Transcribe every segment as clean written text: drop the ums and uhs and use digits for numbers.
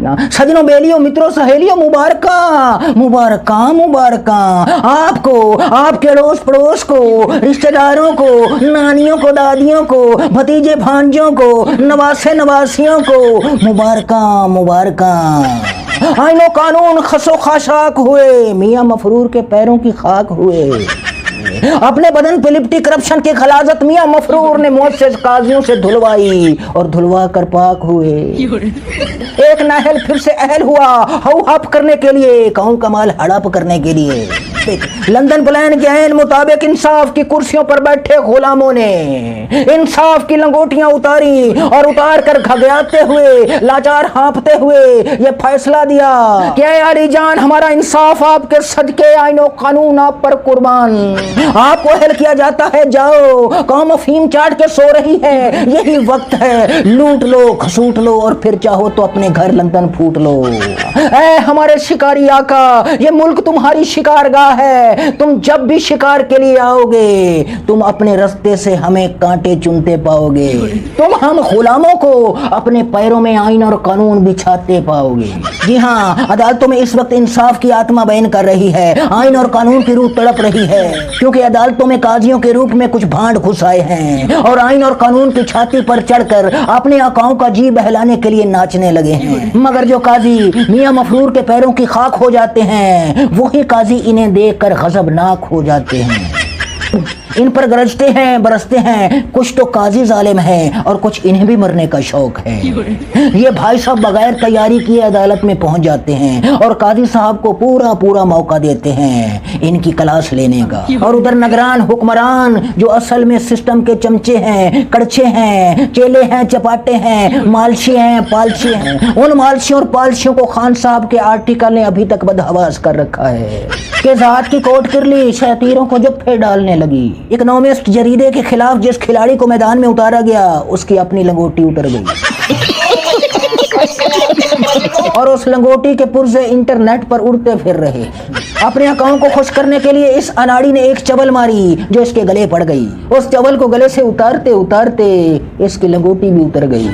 सजनों, बेलियों, मित्रों, सहेलियों, मुबारका आपको, आपके अड़ोस पड़ोस को, रिश्तेदारों को, नानियों को, दादियों को, भतीजे भांजों को, नवासे नवासियों को मुबारका। आईनो कानून खसो खाशाक हुए, मियां मफरूर के पैरों की खाक हुए। अपने बदन पे लिपटी करप्शन की खलाजत मियां मफरूर ने मुअस्सिस काजियों से धुलवाई और धुलवा कर पाक हुए। एक नाहल फिर से अहल हुआ हौ हप करने के लिए, कहूं कमाल हड़प करने के लिए। लंदन प्लान के ऐन मुताबिक इंसाफ की कुर्सियों पर बैठे गुलामों ने इंसाफ की लंगोटियां उतारी और उतार कर घगयाते हुए, लाचार हाँफते हुए ये फैसला दिया कि ऐ अली जान, हमारा इंसाफ आपके सदके, आईनो कानून आप पर कुर्बान। आपको अहल किया जाता है, जाओ, कौम अफीम चाट के सो रही है, यही वक्त है, लूट लो, घसूट लो और फिर चाहो तो अपने घर लंदन फूट लो। ऐ हमारे शिकारी आका, ये मुल्क तुम्हारी शिकारगाह है, तुम जब भी शिकार के लिए आओगे, तुम अपने रास्ते से हमें कांटे चुनते पाओगे, तुम हम गुलामों को अपने पैरों में आईन और कानून बिछाते पाओगे। जी हाँ, अदालतों में इस वक्त इंसाफ की आत्मा बयान कर रही है, आईन और कानून की रूह तड़प रही है, क्योंकि अदालतों में काजियों के रूप में कुछ भांड घुस आए हैं और आईन और कानून की छाती पर चढ़कर अपने आकाओं का जी बहलाने के लिए नाचने लगे हैं। मगर जो काजी मियां मफरूर के पैरों की खाक हो जाते हैं, वही काजी इन्हें देखकर गजबनाक हो जाते हैं, इन पर गरजते हैं, बरसते हैं। कुछ तो काजी जालिम है और कुछ इन्हें भी मरने का शौक है। ये भाई साहब बगैर तैयारी किए अदालत में पहुंच जाते हैं और काजी साहब को पूरा मौका देते हैं इनकी क्लास लेने का। और उधर नगरान हुक्मरान, जो असल में सिस्टम के चमचे हैं, कड़छे हैं, चेले हैं, चपाटे हैं, मालशी हैं, पालशी हैं, उन मालशियों और पालशियों को खान साहब के आर्टिकल ने अभी तक बदहवास कर रखा है कि ज़ात की कोट किरली शैतीरों को जब फेर डालने लगी। इकोनॉमिस्ट जरीदे के खिलाफ जिस खिलाड़ी को मैदान में उतारा गया, उसकी अपनी लंगोटी उतर गई और उस लंगोटी के पुर्जे इंटरनेट पर उड़ते फिर रहे। अपने अकाउंट को खुश करने के लिए इस अनाड़ी ने एक चबल मारी जो इसके गले पड़ गई। उस चबल को गले से उतारते उतारते इसकी लंगोटी भी उतर गई।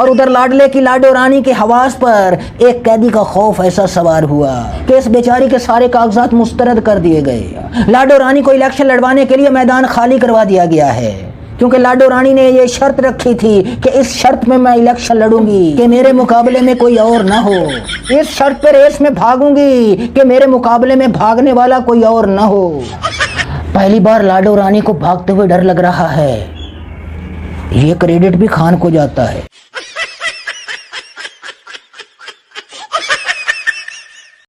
और उधर लाडले की लाडो रानी के हवास पर एक कैदी का खौफ ऐसा सवार हुआ कि इस बेचारी के सारे कागजात मुस्तरद कर दिए गए। लाडो रानी को इलेक्शन लड़वाने के लिए मैदान खाली करवा दिया गया है, क्योंकि लाडो रानी ने ये शर्त रखी थी कि इस शर्त में मैं इलेक्शन लड़ूंगी कि मेरे मुकाबले में कोई और ना हो। इस शर्त पर रेस में भागूंगी कि मेरे मुकाबले में भागने वाला कोई और ना हो। पहली बार लाडो रानी को भागते हुए डर लग रहा है। ये क्रेडिट भी खान को जाता है।